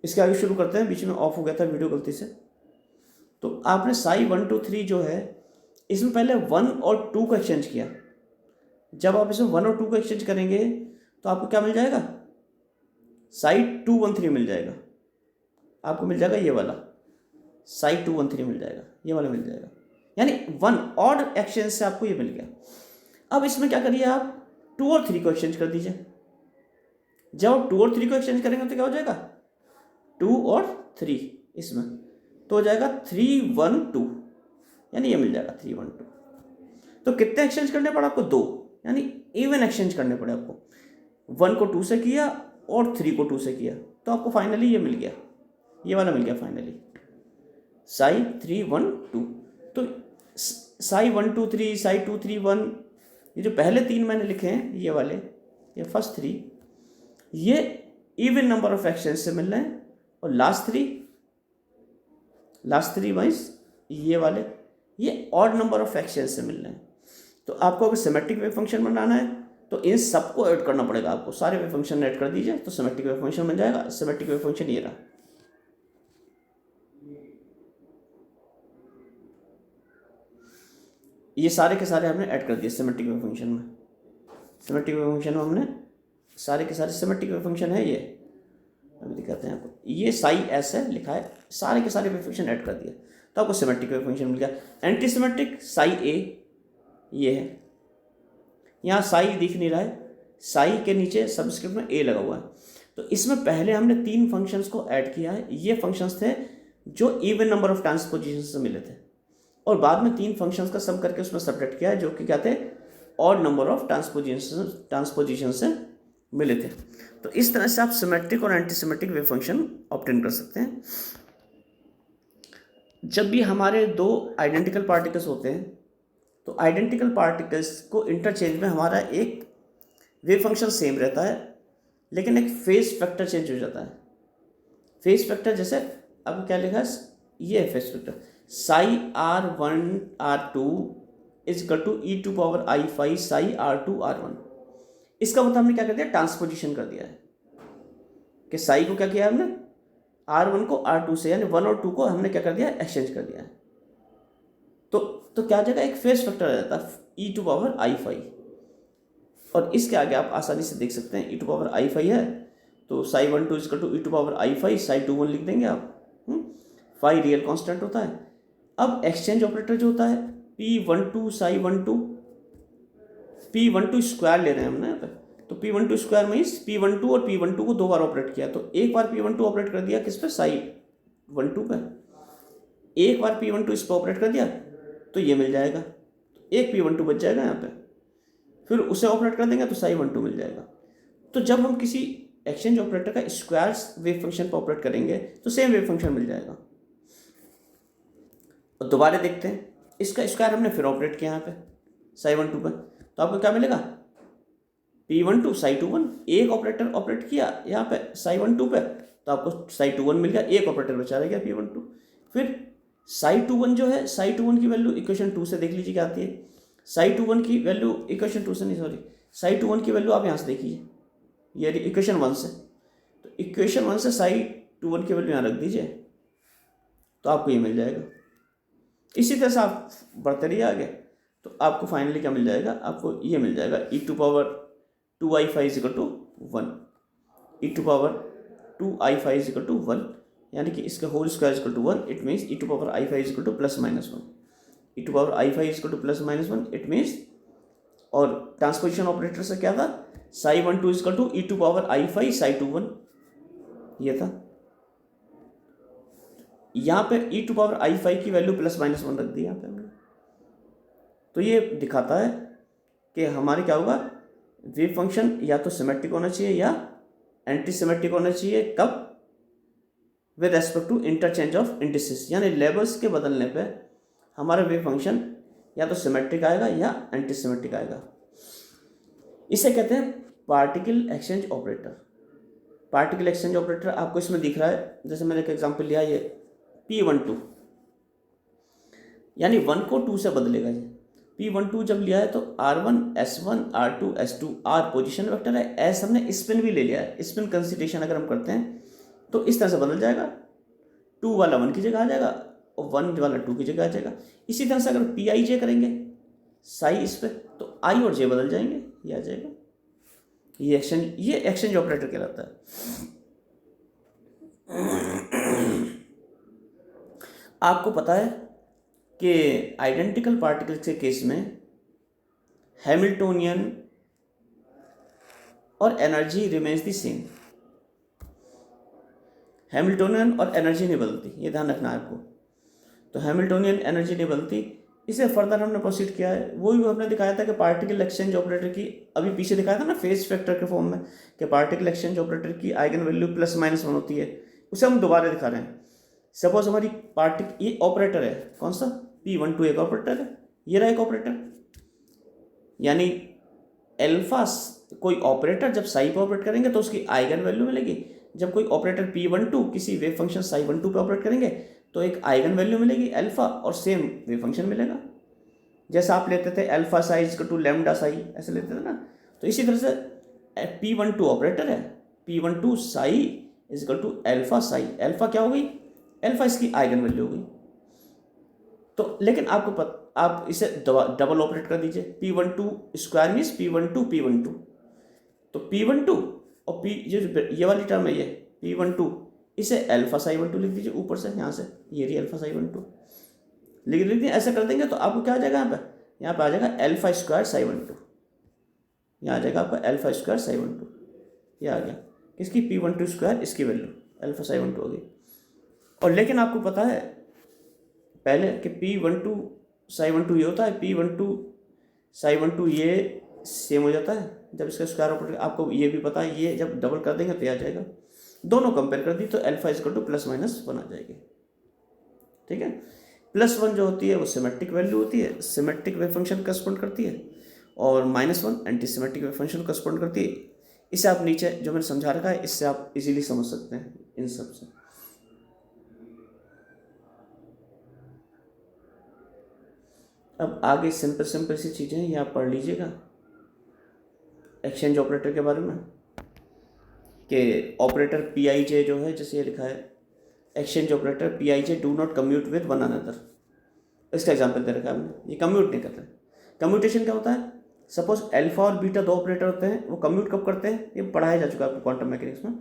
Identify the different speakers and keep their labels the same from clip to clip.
Speaker 1: इसके आगे शुरू करते हैं, बीच में ऑफ हो गया था वीडियो गलती से। तो आपने साई 1 2 3 जो है इसमें पहले 1 और 2 का एक्सचेंज किया। जब आप इसमें 1 और 2 का एक्सचेंज करेंगे तो आपको क्या मिल जाएगा, साई 2 1 3 मिल जाएगा। आपको मिल जाएगा ये वाला साई 2 1 3 मिल जाएगा, ये वाला मिल जाएगा। यानी 1 ऑड एक्सचेंज से आपको ये मिल गया। अब इसमें क्या करिए, आप 2 और 3 को एक्सचेंज कर दीजिए। जब आप 2 और 3 को एक्सचेंज करेंगे तो क्या हो जाएगा, 2 और 3 इसमें तो हो जाएगा 3 1 2, यानी ये मिल जाएगा 3 1 2। तो कितने एक्सचेंज करने पड़े आपको, 2, यानी इवन एक्सचेंज करने पड़े आपको। 1 को 2 से किया और 3 को 2 से किया, तो आपको फाइनली ये मिल गया, ये वाला मिल गया फाइनली, साई 3 1 2। तो साई 1 2 3 साई 2 3 1, ये जो पहले 3 मैंने लिखे हैं ये वाले, ये फर्स्ट 3 ये इवन नंबर ऑफ एक्सचेंज से मिल रहे हैं, और लास्ट 3 वाइज ये वाले ये ऑड नंबर ऑफ एक्सचेंज से मिल रहे हैं। तो आपको अगर सिमेट्रिक वेव फंक्शन बनाना है तो इन सबको ऐड करना पड़ेगा आपको, सारे वेव फंक्शन ऐड कर दीजिए तो सिमेट्रिक वेव फंक्शन बन जाएगा। सिमेट्रिक वेव फंक्शन ये रहा, ये सारे के सारे हमने ऐड कर दिए सिमेट्रिक वेव फंक्शन में। सिमेट्रिक वेव फंक्शन में हमने सारे के सारे सिमेट्रिक वेव फंक्शन है ये, अभी दिखाते हैं आपको, ये साई एस है लिखा है, सारे के सारे वेव फंक्शन ऐड कर दिए तो आपको सिमेट्रिक वेव फंक्शन मिल गया। एंटी सिमेट्रिक साई ए ये है, यहाँ साई दिख नहीं रहा है, साई के नीचे सबस्क्रिप्ट में ए लगा हुआ है। तो इसमें पहले हमने 3 फंक्शंस को ऐड किया है, ये फंक्शंस थे जो इवन नंबर ऑफ ट्रांसपोजिशन से मिले थे, और बाद में 3 फंक्शंस का सम करके उसमें सब्ट्रैक्ट किया है जो कि क्या थे, ऑड नंबर ऑफ ट्रांसपोजिशन से मिले थे। तो इस तरह से आप सिमेट्रिक और anti symmetric wave function obtain कर सकते हैं। जब भी हमारे 2 आइडेंटिकल पार्टिकल्स होते हैं तो आइडेंटिकल पार्टिकल्स को इंटरचेंज में हमारा एक वेव फंक्शन सेम रहता है, लेकिन एक फेज फैक्टर चेंज हो जाता है। फेज फैक्टर जैसे अब क्या लिखा है, ये है phase factor, psi R1 R2 is equal to e⁻⁵ psi R2 R1। इसका मतलब हमने क्या कर दिया, ट्रांसपोजिशन कर दिया है कि साई को क्या किया हमने, R1 को R2 से, यानी 1 और 2 को हमने क्या कर दिया, एक्सचेंज कर दिया है। तो क्या जगह एक फेज फैक्टर आ जाता है e⁻⁵, और इसके आगे आप आसानी से देख सकते हैं e⁻⁵ है तो Sai 1 2 equal to e⁻⁵ Sai 2 1 लिख देंगे आप। फाई रियल कांस्टेंट होता है। अब एक्सचेंज ऑपरेटर जो होता है p12 साई 1 2, p12 स्क्वायर ले रहे हैं हमने यहाँ पे, तो p12 स्क्वायर मीन्स p12 और p12 को 2 बार ऑपरेट किया, तो एक बार p12 ऑपरेट कर दिया किस पे, साई 1 2 पे, एक बार p12 इस पर ऑपरेट कर दिया तो ये मिल जाएगा, एक p12 बच जाएगा यहाँ पे, फिर उसे ऑपरेट कर देंगे तो साई 1 2 मिल जाएगा। तो जब हम किसी एक्सचेंज ऑपरेटर का स्क्वायर वेव फंक्शन पर ऑपरेट करेंगे तो सेम वेव फंक्शन मिल जाएगा। और दोबारा देखते हैं, इसका स्क्वायर हमने फिर ऑपरेट किया यहाँ पे साई 1 2 पे, तो आपको क्या मिलेगा, p12 साई 2 1, एक ऑपरेटर ऑपरेट किया यहाँ पे साई 1 2 पे तो आपको साई 2 1 मिल गया, एक ऑपरेटर बचा रह गया p12। फिर साई 2 1 जो है, साई 2 1 की वैल्यू इक्वेशन 2 से देख लीजिए क्या आती है, साई 2 1 की वैल्यू इक्वेशन 2 से नहीं, सॉरी, साई 2 1 की वैल्यू आप यहाँ से देखिए, ये इक्वेशन 1 से, तो इक्वेशन 1 से साई 2 1 की वैल्यू यहाँ रख दीजिए तो आपको ये मिल जाएगा। इसी तरह से आप बढ़ते रहिए आगे तो आपको फाइनली क्या मिल जाएगा, आपको ये मिल जाएगा e⁻2i⁵ is equal to 1, e⁻2i⁵ is equal to 1, यानी कि इसका whole square is equal to 1, it means e⁻i⁵ is equal to +- 1, e⁻i⁵ is equal to +- 1, it means, और ट्रांसपोजिशन ऑपरेटर से क्या था, psi 1 2 is equal to e⁻i⁵ psi 2 1, ये था। यहाँ पे e⁻i⁵ की वैल्यू +- 1 रख दी यहाँ पे हमने, तो ये दिखाता है कि हमारे क्या होगा, वेव फंक्शन या तो सिमेट्रिक होना चाहिए या एंटी सिमेट्रिक होना चाहिए, कब, with respect to interchange of indices, यानी लेवल्स के बदलने पे हमारा वेव फंक्शन या तो सिमेट्रिक आएगा या एंटी सिमेट्रिक आएगा। इसे कहते हैं particle exchange operator. Particle exchange operator आपको इसमें दिख रहा है, जैसे मैंने एक एग्जांपल लिया, ये p12 यानी 1 को 2 से बदलेगा, ये p12 जब लिया है तो r1 s1 r2 s2, r position vector है, s हमने स्पिन भी ले लिया है, स्पिन कंसिडरेशन अगर हम करते हैं तो इस तरह से बदल जाएगा, 2 वाला 1 की जगह आ जाएगा और 1 वाला 2 की जगह आ जाएगा। इसी तरह से अगर पी आई जे करेंगे साई इस पर, तो आई और जे बदल जाएंगे, ये आ जाएगा। ये एक्सचेंज ऑपरेटर कहलाता है। आपको पता है कि आइडेंटिकल पार्टिकल्स के केस में हैमिल्टोनियन और energy remains the same. Hamiltonian और एनर्जी नहीं बदलती, ये ध्यान रखना है आपको। तो हैमिल्टोनियन एनर्जी नहीं बदलती। इसे फर्दर हमने प्रोसीड किया है, वो भी हमने दिखाया था कि पार्टिकल एक्सचेंज ऑपरेटर की, अभी पीछे दिखाया था ना फेज फैक्टर के फॉर्म में, कि पार्टिकल एक्सचेंज ऑपरेटर की आइगन वैल्यू +-1 होती है। उसे हम दोबारा दिखा रहे हैं। सपोज हमारी ये ऑपरेटर है, कौन सा, P12 एक ऑपरेटर है, ये रहा एक ऑपरेटर। यानी एल्फा कोई ऑपरेटर जब साई पे ऑपरेट करेंगे तो उसकी आइगन वैल्यू मिलेगी। जब कोई ऑपरेटर P12 किसी वेव फंक्शन साई12 पे ऑपरेट करेंगे तो एक आइगन वैल्यू मिलेगी अल्फा, और सेम वेव फंक्शन मिलेगा। जैसा आप लेते थे alpha psi is to lambda psi, ऐसे लेते थे ना। तो इसी तरह से P12 ऑपरेटर है, P12 psi is to alpha psi. Alpha क्या हो गई, अल्फा इसकी आइगन वैल्यू हो गई। तो लेकिन आपको आप इसे डबल ऑपरेट कर दीजिए, P12 स्क्वायर मीन्स P12 तो P12 और ये वाली टर्म है, ये P12 इसे अल्फा साई12 लिख दीजिए ऊपर से, यहाँ से ये रही अल्फा साई12 लिख दीजिए। ऐसा कर देंगे तो आपको क्या आ जाएगा, यहाँ पे आ जाएगा अल्फा स्क्वायर साई12, यहाँ आ जाएगा आपका अल्फा स्क्वायर साई12, ये आ गया किसकी, P12 स्क्वायर, इसकी वैल्यू अल्फा साई12 हो गई। और लेकिन आपको पता है पहले कि P12 साई12 ये होता है, P12 साई12 ये सेम हो जाता है जब इसका स्क्वायर ऑपरेटर। आपको ये भी पता है, ये जब डबल कर देंगे तो आ जाएगा। दोनों कंपेयर कर दी तो अल्फा इज टू +-1 आ जाएगी। ठीक है, +1 जो होती है वो सिमेट्रिक वैल्यू होती है, सिमेट्रिक वेव फंक्शन करस्पॉन्ड करती है, और -1 anti symmetric wave function correspond करती है। इसे आप नीचे जो मैंने समझा रखा है इससे आप इजीली समझ सकते हैं इन सब से। अब आगे सिंपल सी चीज़ें ये आप पढ़ लीजिएगा एक्सचेंज ऑपरेटर के बारे में, कि ऑपरेटर पी आई जे जो है, जैसे ये लिखा है exchange operator P I J do not commute with one another. इसका एग्जाम्पल दे रखा है हमने, ये कम्यूट नहीं करते। कम्यूटेशन क्या होता है, सपोज अल्फा और बीटा दो ऑपरेटर होते हैं, वो कम्यूट कब करते हैं, ये पढ़ाया जा चुका है आपको क्वांटम मैकेनिक्स में।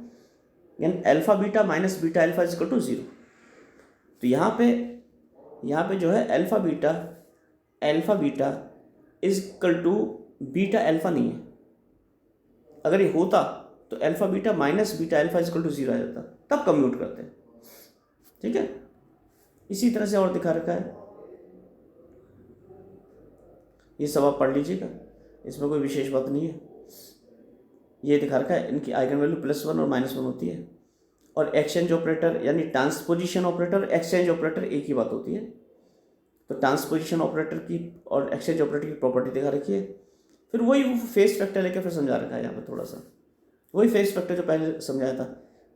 Speaker 1: यानी alpha beta minus beta alpha is equal to 0। तो यहाँ पे जो है alpha beta is equal to beta alpha नहीं है। अगर ये होता तो alpha beta minus beta alpha is equal to 0 आ जाता, तब कम्यूट करते हैं। ठीक है, इसी तरह से और दिखा रखा है, ये सब आप पढ़ लीजिएगा, इसमें कोई विशेष बात नहीं है। ये दिखा रखा है, इनकी आइगन वैल्यू +1 और -1 होती है। और एक्सचेंज ऑपरेटर यानी ट्रांसपोजिशन ऑपरेटर एक्सचेंज ऑपरेटर एक ही बात होती है। तो ट्रांसपोजिशन ऑपरेटर की और एक्सचेंज ऑपरेटर की प्रॉपर्टी दिखा रखी है। फिर वही फेस फैक्टर लेकर फिर समझा रखा है यहाँ पे थोड़ा सा, वही फेस फैक्टर जो पहले समझाया था,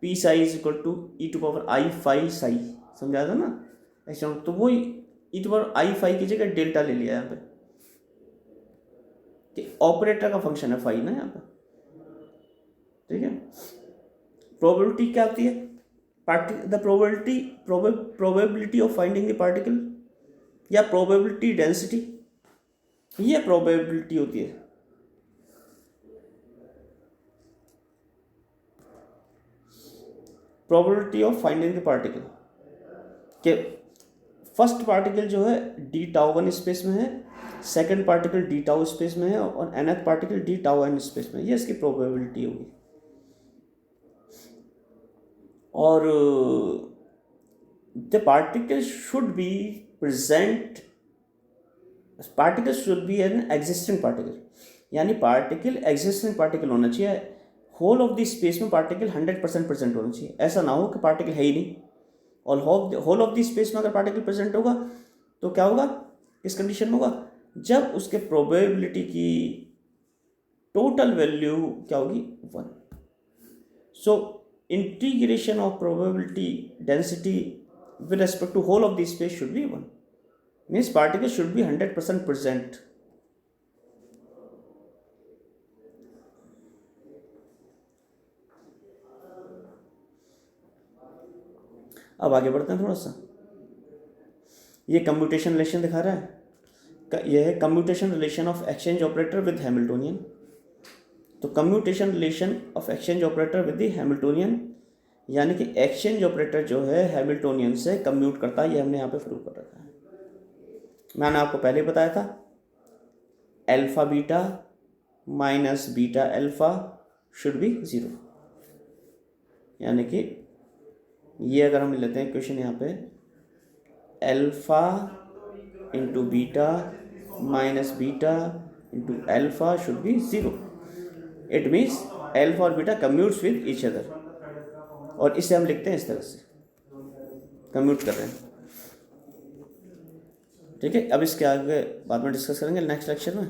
Speaker 1: P psi is equal to e⁵ psi समझाया था ना एक्सचेंज। तो वही e⁵ की जगह डेल्टा ले लिया यहाँ पे, कि ऑपरेटर का फंक्शन है फाई ना यहाँ पे। ठीक है, प्रोबेबिलिटी क्या होती है, the probability of finding the particle या प्रोबेबिलिटी डेंसिटी, ये प्रोबेबिलिटी होती है। Probability of finding the particle के फर्स्ट पार्टिकल जो है d⁴ स्पेस में है, सेकंड पार्टिकल d⁴ स्पेस में है, और nth पार्टिकल d⁴n स्पेस में, ये इसकी प्रोबेबिलिटी होगी। और the particle should be an existing particle, यानी पार्टिकल एग्जिस्टिंग पार्टिकल होना चाहिए। होल ऑफ द स्पेस में पार्टिकल 100% प्रेजेंट होना चाहिए। ऐसा ना हो कि पार्टिकल है ही नहीं, और होल ऑफ द स्पेस में अगर पार्टिकल प्रेजेंट होगा तो क्या होगा, किस कंडीशन में होगा, जब उसके प्रोबेबिलिटी की टोटल वैल्यू क्या होगी, 1। So integration of probability density with respect to whole of the space should be 1, means particle should be 100% present। अब आगे बढ़ते हैं थोड़ा सा। ये कम्यूटेशन रिलेशन दिखा रहा है, यह है commutation relation of exchange operator with Hamiltonian. तो commutation relation of exchange operator with the Hamiltonian, यानी कि एक्सचेंज ऑपरेटर जो है हैमिल्टोनियन से कम्यूट करता है, ये हमने यहाँ पे प्रूव कर रखा है। मैंने आपको पहले बताया था alpha beta minus beta alpha should be zero, यानी कि ये अगर हम लेते हैं क्वेश्चन यहाँ पे alpha into beta minus beta into alpha should be zero. It means alpha और beta commutes with each other, और इसे हम लिखते हैं इस तरह से, कम्यूट कर रहे हैं। ठीक है, अब इसके आगे बाद में डिस्कस करेंगे नेक्स्ट लेक्चर में।